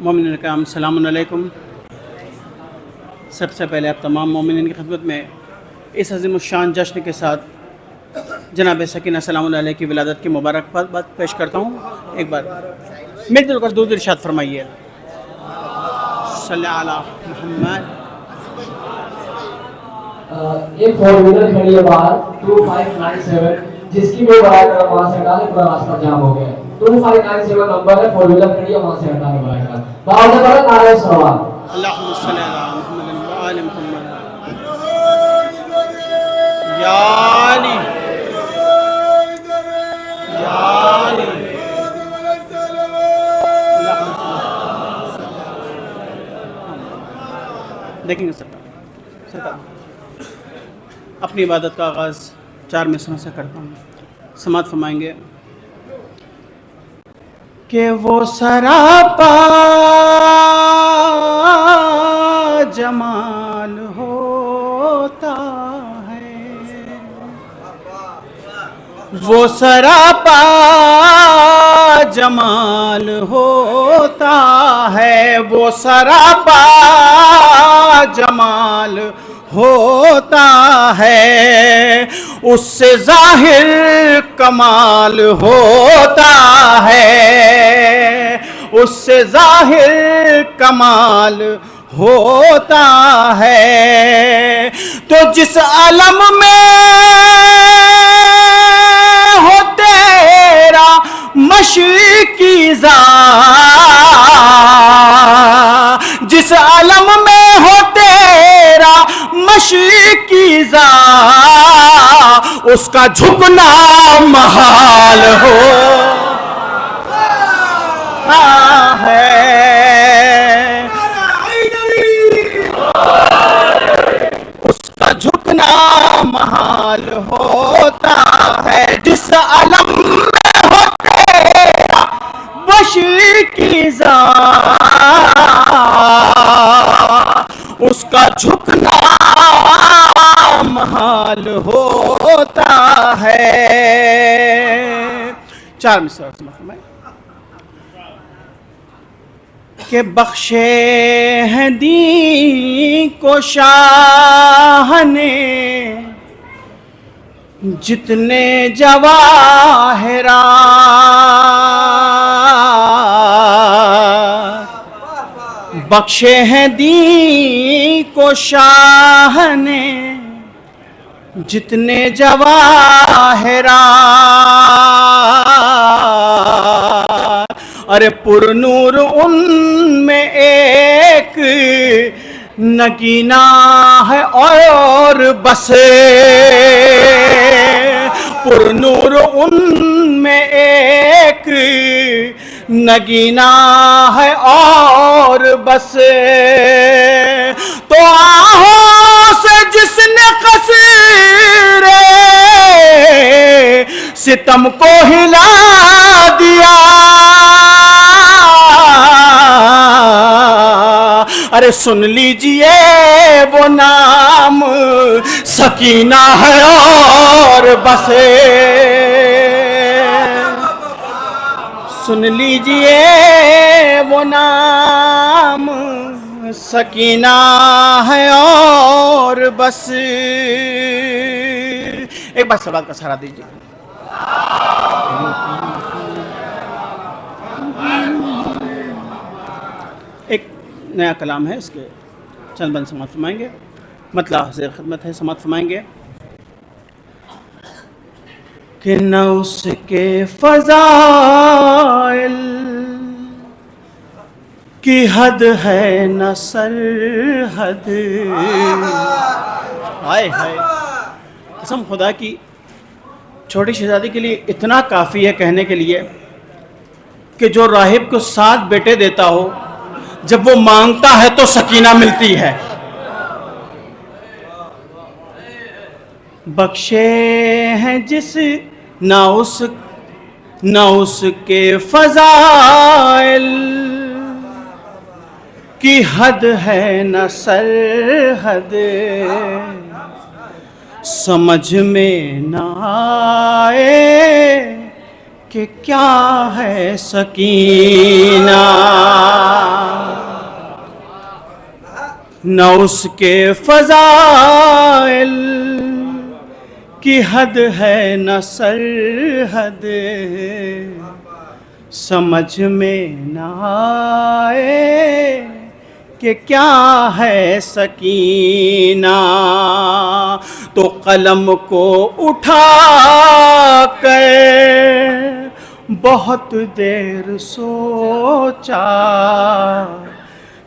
مومنین کرام السلام علیکم۔ سب سے پہلے آپ تمام مومنین کی خدمت میں اس عظیم الشان جشن کے ساتھ جناب سکینہ سلام اللہ علیہ کی ولادت کی مبارکباد پیش کرتا ہوں۔ ایک بار مل جل کر درود ارشاد فرمائیے، صلی علی محمد۔ ایک فور ویلر کھڑی ہے باہر 2597 جس کی میں برائے کرم وہاں سے ہٹانے پورا راستہ جام ہو گیا ہے۔ 2597 نمبر ہے، فور ویلر کھڑی ہے وہاں سے ہٹانے برائے کرم باہر سے پڑھا نعرہ سلوات۔ اللہم صلی علی محمد و آل محمد۔ یا علی یا علی۔ دیکھیں گے سرکار اپنی عبادت کا آغاز 4 مصرعوں سے کرتا ہوں، سماعت فرمائیں گے کہ وہ سراپا جمال ہوتا ہے، وہ سراپا جمال ہوتا ہے، وہ سراپا جمال ہوتا ہے، اس سے ظاہر کمال ہوتا ہے، اس سے ظاہر کمال ہوتا ہے۔ تو جس عالم میں ہو تیرا مشرقی ذات، جس عالم میں ہو تیرا مشرقی ذات، اس کا جھکنا محال ہوتا ہے، اس کا جھکنا محال ہوتا ہے۔ جس عالم میں ہو تیرا مشرقی ذات، اس کا جھکنا محال ہوتا ہے۔ 4 مصرع میں کہ بخشے ہیں دین کو شاہ نے جتنے جواہرات، بخشے ہیں دین کو شاہ نے جتنے جواہرات، ارے پر نور ان میں ایک نگینہ ہے اور بس، پر نور ان میں ایک نگینہ ہے اور بس۔ تو آہوں سے جس نے قصر ستم کو ہلا دیا، ارے سن لیجئے وہ نام سکینہ ہے اور بس، سن لیجئے وہ نام سکینہ ہے اور بس۔ ایک بار سوال کا سہارا دیجئے۔ ایک نیا کلام ہے، اس کے چند بند سماعت فرمائیں گے، مطلع حاضر خدمت ہے، سماعت فرمائیں گے کہ نہ اس کے فضائل کی حد ہے نہ سرحد، ہائے ہائے، قسم خدا کی چھوٹی شہزادی کے لیے اتنا کافی ہے کہنے کے لیے کہ جو راہب کو 7 بیٹے دیتا ہو، جب وہ مانگتا ہے تو سکینہ ملتی ہے۔ بخشے ہیں جس نہ اس کے فضائل کی حد ہے نہ سرحد، سمجھ میں نہ آئے کہ کیا ہے سکینہ، نہ اس کے فضائل کی حد ہے نہ سرحد، سمجھ میں نہ آئے کہ کیا ہے سکینہ، تو قلم کو اٹھا کر بہت دیر سوچا،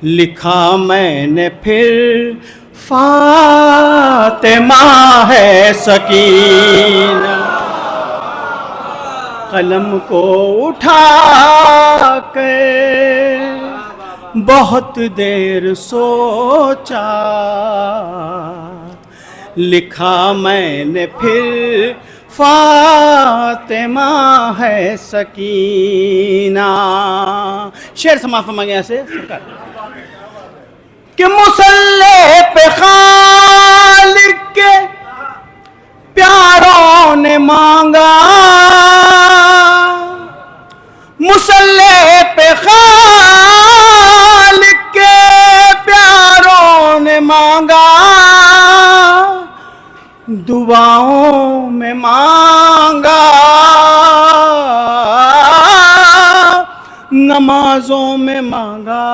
لکھا میں نے پھر فاطمہ ہے سکینہ۔ قلم کو اٹھا کر بہت دیر سوچا، لکھا میں نے پھر فاطمہ ہے سکینہ۔ شعر سماعت فرمائیں گے ایسے کہ مصلی پہ خالق کے پیاروں نے مانگا، مصلی پہ خالق کے پیاروں نے مانگا، دعاؤں میں مانگا، نمازوں میں مانگا،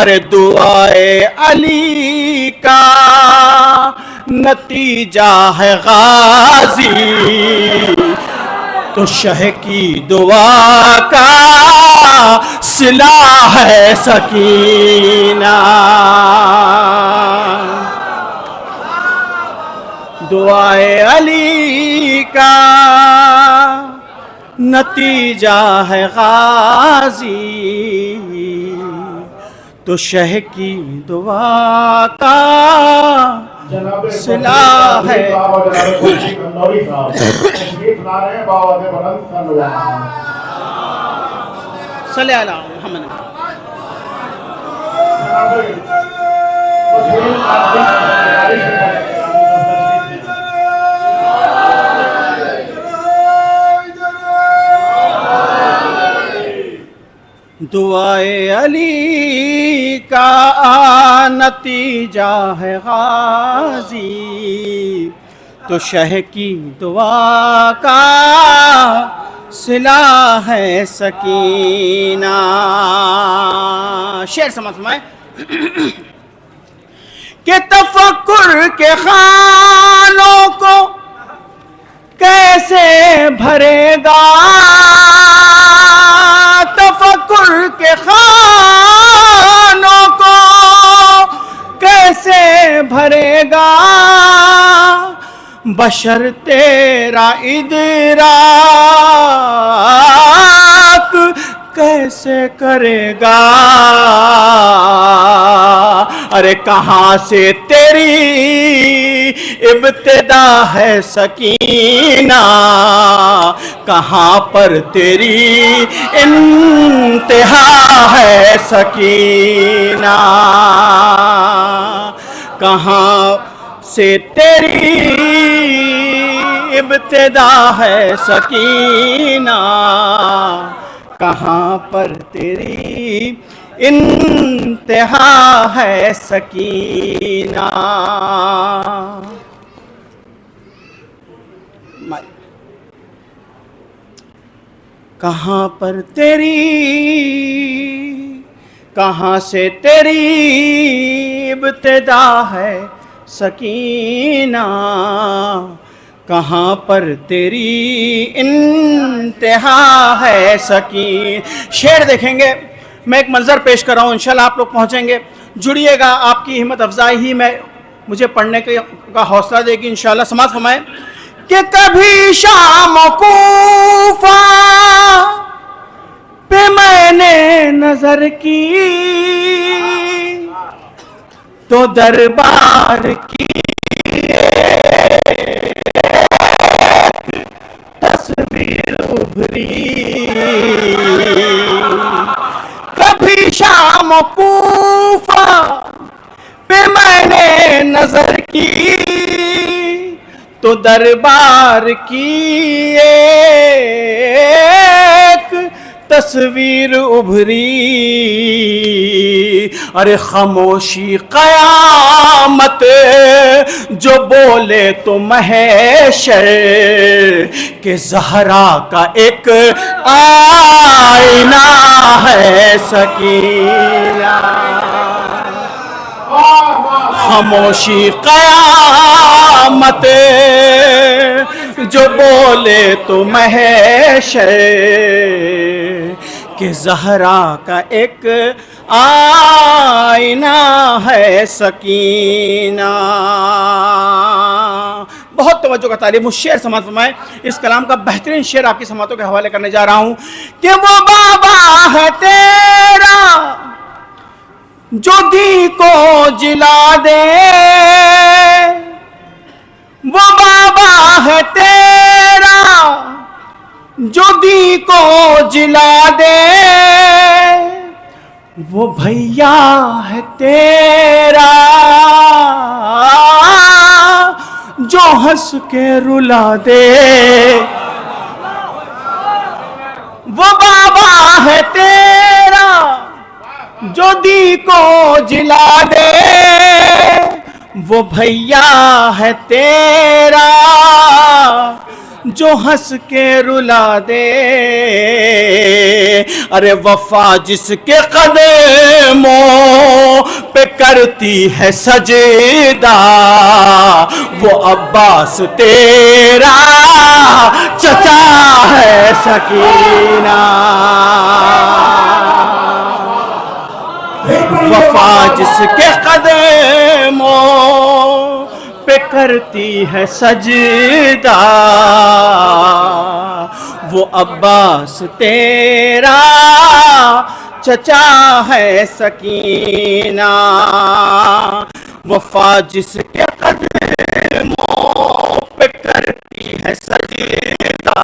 ارے دعائے علی کا نتیجہ ہے غازی، تو شہ کی دعا کا صلہ ہے سکینہ۔ دعائے علی کا نتیجہ ہے غازی، تو شہ کی دعا کا صلہ ہے۔ صلی اللہ علیہ محمد۔ دعائے علی کا نتیجہ ہے غازی، تو شہ کی دعا کا صلہ ہے سکینہ۔ شعر سمجھ فرمائیں کہ تفکر کے خانوں کو کیسے بھرے گا، تفکر کے خانوں کو کیسے بھرے گا، بشر تیرا ادراک کیسے کرے گا، ارے کہاں سے تیری ابتدا ہے سکینہ، کہاں پر تیری انتہا ہے سکینہ، کہاں سے تیری ابتدا ہے سکینہ، کہاں پر تیری انتہا ہے سکینہ۔ کہاں پر تیری، کہاں سے تیری ابتدا ہے سکینہ، کہاں پر تیری انتہا ہے سکینہ۔ شعر دیکھیں گے، میں ایک منظر پیش کر رہا ہوں، انشاءاللہ آپ لوگ پہنچیں گے، جڑیے گا، آپ کی ہمت افزائی ہی میں مجھے پڑھنے کا حوصلہ دے گی انشاءاللہ۔ سماعت فرمائیں کہ کبھی شام کوفہ پہ میں نے نظر کی، تو دربار کی تصویر ابھری، کبھی شام کوفہ پہ میں نے نظر کی، تو دربار کی ایک تصویر ابھری، ارے خاموشی قیامت جو بولے تو محشر کہ زہرا کا ایک آئینہ ہے سکینہ، خاموشی قیامت جو بولے تو محشر کہ زہرا کا ایک آئینہ ہے سکینہ۔ بہت توجہ کا طالب ہوں، شعر سماعت فرمائیں۔ اس کلام کا بہترین شعر آپ کی سماعتوں کے حوالے کرنے جا رہا ہوں کہ وہ بابا ہے تیرا جو دی کو جلا دے، وہ بابا ہے تیرا جو دی کو جلا دے، وہ بھیا ہے تیرا جو ہنس کے رلا دے، وہ بابا ہے تیرا جو دی کو جلا دے، وہ بھیا ہے تیرا جو ہنس کے رلا دے، ارے وفا جس کے قدموں پہ کرتی ہے سجدہ، وہ عباس تیرا چچا ہے سکینہ، وفا جس کے قدموں پہ کرتی ہے سجدہ، وہ عباس تیرا چچا ہے سکینہ، وفا جس کے قدموں پہ کرتی ہے سجدہ،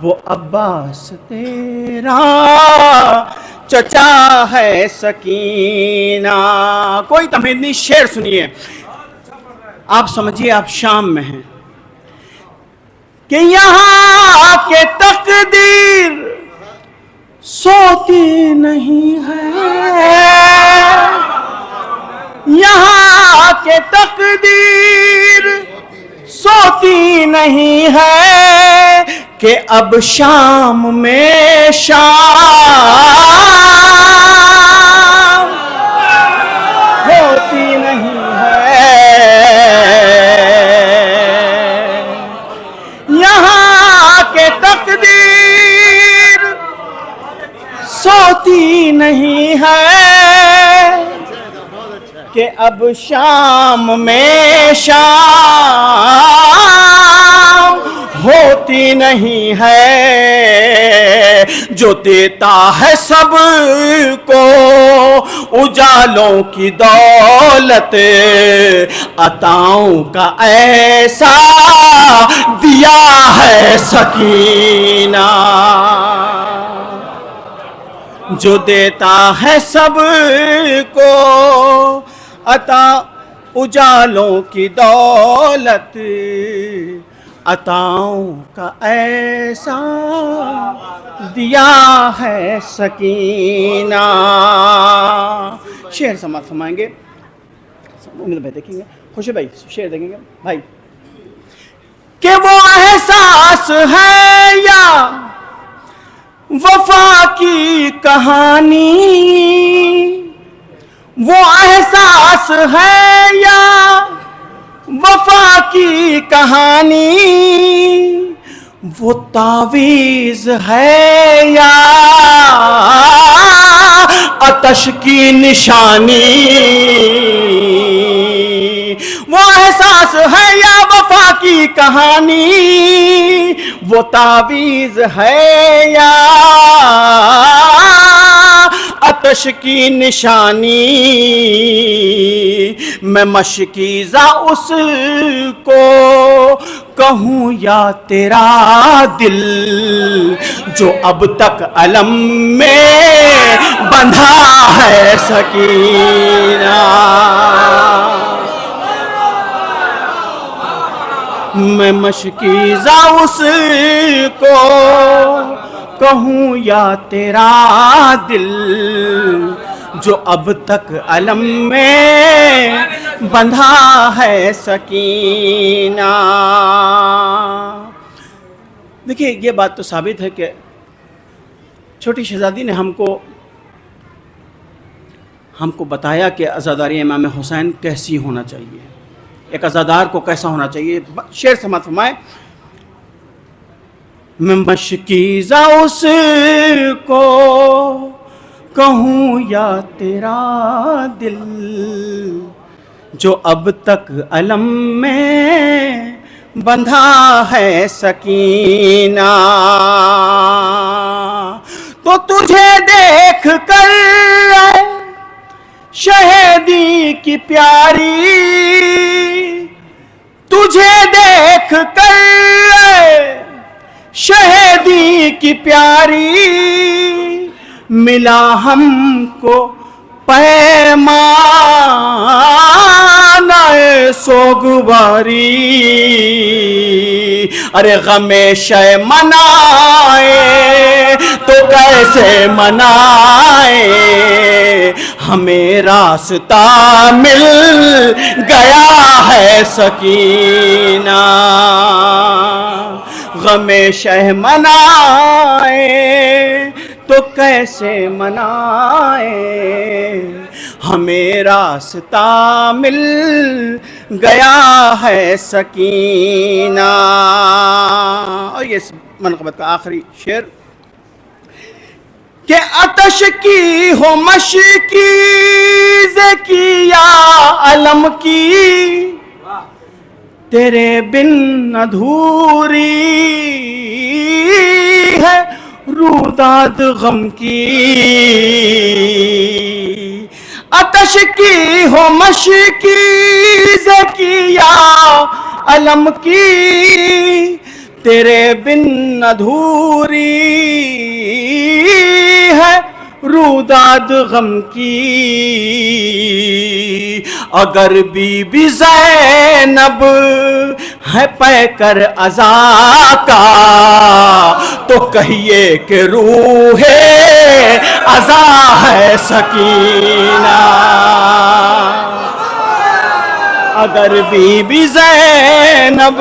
وہ عباس تیرا چچا ہے سکینہ۔ کوئی تمہیدنی شعر سنیے، آپ سمجھیے آپ شام میں ہیں کہ یہاں کے تقدیر سوتی نہیں ہے، یہاں کے تقدیر سوتی نہیں ہے کہ اب شام میں شام ہوتی نہیں ہے، یہاں کے تقدیر سوتی نہیں ہے کہ اب شام میں شام ہوتی نہیں ہے، جو دیتا ہے سب کو اجالوں کی دولت، عطاؤں کا ایسا دیا ہے سکینہ، جو دیتا ہے سب کو عطا اجالوں کی دولت، عطاؤں کا ایسا دیا ہے سکینہ۔ شعر سماعت فرمائیں گے، امید بھائی دیکھیں گے، خوشی بھائی شعر دیکھیں گے بھائی، کہ وہ احساس ہے یا وفا کی کہانی، وہ احساس ہے یا وفا کی کہانی، وہ تعویذ ہے یا آتش کی نشانی، وہ احساس ہے یا وفا کی کہانی، وہ تعویذ ہے یا آتش کی نشانی، میں مشکیزہ اس کو کہوں یا تیرا دل جو اب تک علم میں بندھا ہے سکینہ، میں مشکیزہ اس کو کہوں یا تیرا دل جو اب تک علم میں بندھا ہے سکینہ. دیکھیے یہ بات تو ثابت ہے کہ چھوٹی شہزادی نے ہم کو بتایا کہ عزاداری امام حسین کیسی ہونا چاہیے, ایک عزادار کو کیسا ہونا چاہیے. شعر سماعت فرمائے. میں مشکیزہ اس کو کہوں یا تیرا دل جو اب تک علم میں بندھا ہے سکینہ. تو تجھے دیکھ کر شہیدی کی پیاری, تجھے دیکھ کر شہیدی کی پیاری ملا ہم کو پیمانہ سوگواری. ارے غم شے منائے تو کیسے منائے, ہمیں راستہ مل گیا ہے سکینہ. غم شے منائے تو کیسے منائے, ہمیں راستہ مل گیا ہے سکینہ. اور یہ منقبت کا آخری شعر کہ آتش کی ہو مشکیز کی یا علم کی, تیرے بن ادھوری ہے روداد غم کی. آتش کی ہو مشکیز کی یا علم کی, تیرے بن ادھوری ہے روداد غم کی. اگر بی بی زینب ہے پیکر عزا کا تو کہیے کہ روح عزا ہے سکینہ. اگر بی بی زینب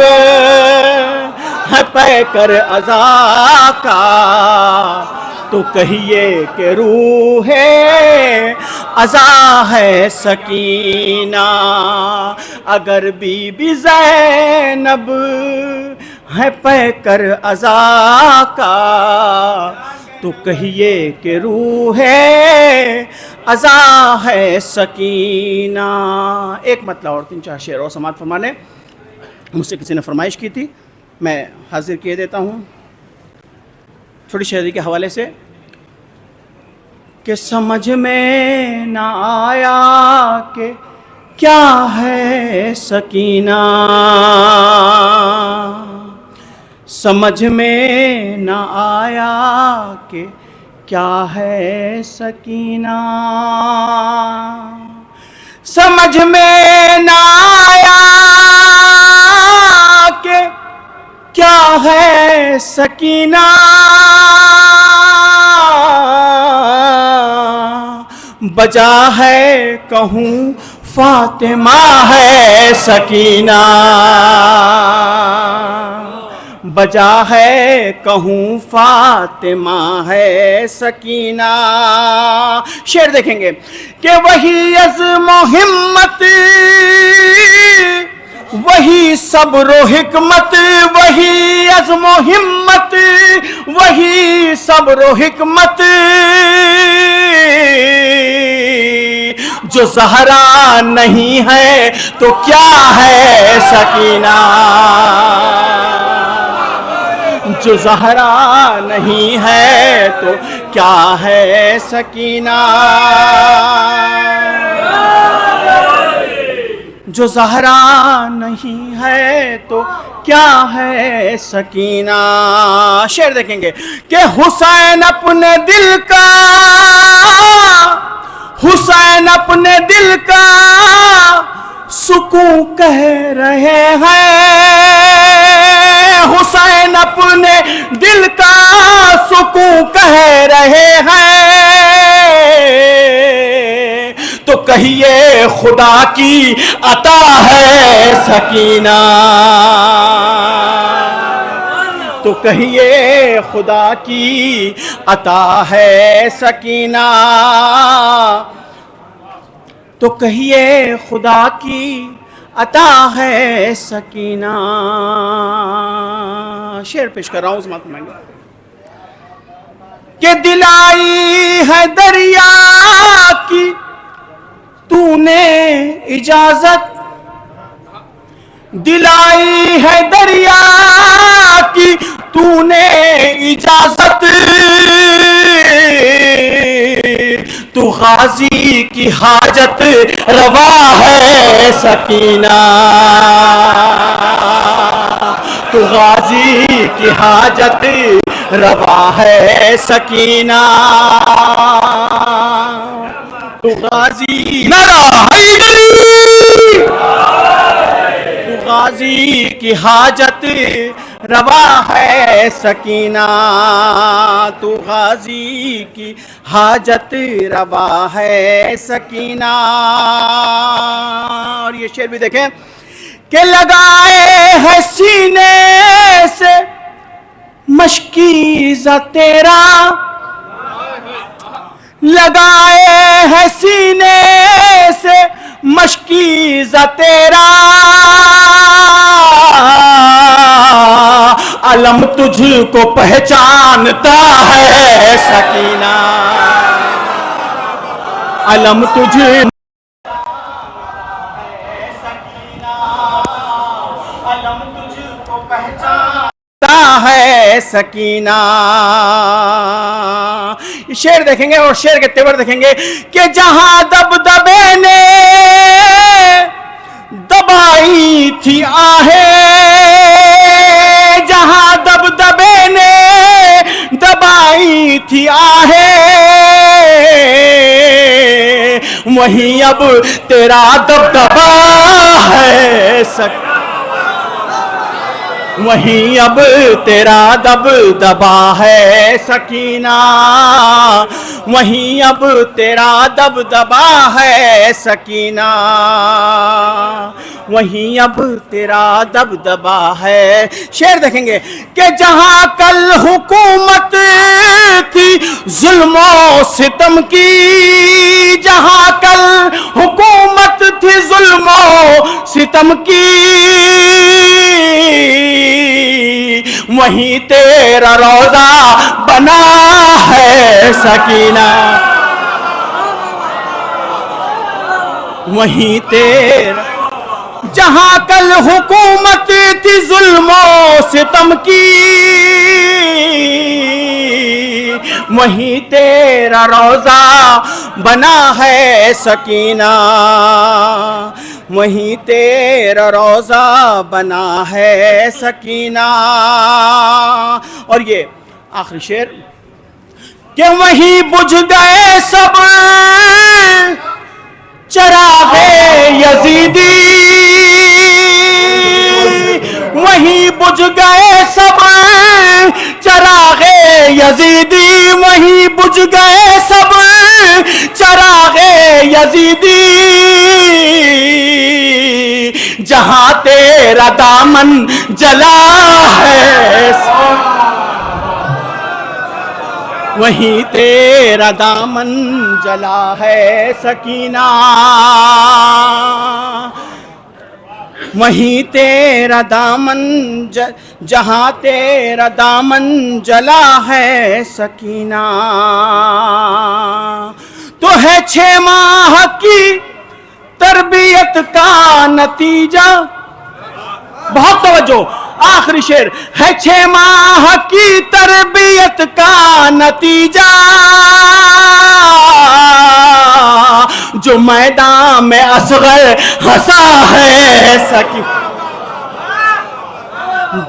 ہے پیکر عزا کا تو کہیے کہ روح عزا ہے سکینہ. اگر بی بی زینب ہے پیکر عزا کا تو کہیے کہ روح عزا ہے سکینہ. ایک مطلب اور 3-4 شعر اور سماعت فرمانے. مجھ سے کسی نے فرمائش کی تھی, میں حاضر کیے دیتا ہوں چھوٹی شہزادی کے حوالے سے کہ سمجھ میں نہ آیا کہ کیا ہے سکینہ, سمجھ میں نہ آیا کہ کیا ہے سکینہ, سمجھ میں نہ آیا کہ کیا ہے سکینہ. بجا ہے کہوں فاطمہ ہے سکینہ, بجا ہے کہوں فاطمہ ہے سکینہ. شعر دیکھیں گے کہ وہی عزم و ہمت, وہی صبر و حکمت, وہی عزم و ہمت, وہی صبر و حکمت جو زہرا نہیں ہے تو کیا ہے سکینہ, جو زہرا نہیں ہے تو کیا ہے سکینہ, جو زہرا نہیں ہے تو کیا ہے سکینہ. شعر دیکھیں گے کہ حسین اپنے دل کا, حسین اپنے دل کا سکون کہہ رہے ہیں, حسین اپنے دل کا سکون کہیے خدا کی عطا ہے سکینہ، تو کہیے خدا کی عطا ہے سکینہ، تو کہیے خدا کی عطا ہے سکینہ۔ شعر پیش کر رہا ہوں، سماعت فرمائیں گے کہ دلائی ہے دریا کی تو نے اجازت، دلائی ہے دریا کی تو نے اجازت، تو غازی کی حاجت روا ہے سکینہ، تو غازی کی حاجت روا ہے سکینہ، تو غازی نعرہ حیدری، تو غازی کی حاجت روا ہے سکینہ، تو غازی کی حاجت روا ہے سکینہ۔ اور یہ شعر بھی دیکھیں کہ لگائے ہے سینے سے مشکیزہ تیرا، لگائے ہے سینے سے مشکیزہ تیرا، علم تجھ کو پہچانتا ہے سکینہ، علم تجھ ہے سکینہ۔ شعر دیکھیں گے اور شعر کے تیور دیکھیں گے کہ جہاں دبدبے نے دبائی تھی آہیں، جہاں دبدبے نے دبائی تھی آہیں، وہیں اب تیرا دبدبا ہے سکینہ، وہیں اب تیرا دبدبا ہے سکینہ، وہیں اب تیرا دبدبا ہے سکینہ، وہیں اب تیرا دبدبا ہے۔ شعر دیکھیں گے کہ جہاں کل حکومت تھی ظلم و ستم کی، جہاں کل حکومت تھی ظلم و ستم کی، وہیں تیرا روضہ بنا ہے سکینہ، وہیں تیرا، جہاں کل حکومت تھی ظلم و ستم کی، وہیں تیرا روضہ بنا ہے سکینہ، وہیں تیرا روضہ بنا ہے سکینہ۔ اور یہ آخری شعر کہ وہیں بجھ گئے سب چراغ یزیدی، وہیں بجھ گئے سب چراغ یزیدی، وہیں بجھ گئے سب چراغ یزیدی، جہاں تیرا دامن جلا ہے وہیں تیرا دامن جلا ہے سکینہ، وہیں تیرا دامن جہاں تیرا دامن جلا ہے سکینہ، تو ہے 6 ماہ کی تربیت کا نتیجہ، بہت توجہ، آخری شعر ہے 6 ماہ کی تربیت کا نتیجہ، جو میدان میں اصغر ہنسا ہے سکینہ،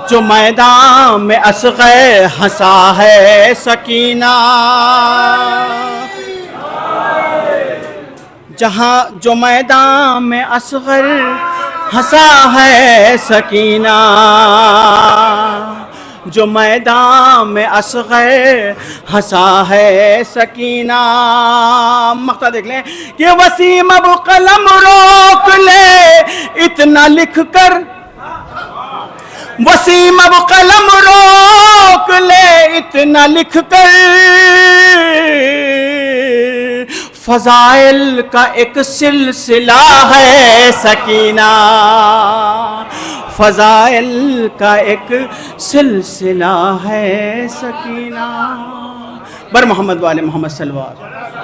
جو میدان میں اصغر ہنسا ہے سکینہ، جہاں جو میدان میں اصغر ہنسا ہے سکینہ، جو میدان میں اصغر ہنسا ہے سکینہ. مقطع دیکھ لیں کہ وسیم اب قلم روک لے اتنا لکھ کر, وسیم اب قلم روک لے اتنا لکھ کر, فضائل کا ایک سلسلہ ہے سکینہ, فضائل کا ایک سلسلہ ہے سکینہ. بر محمد وآل محمد صلی اللہ علیہ وسلم.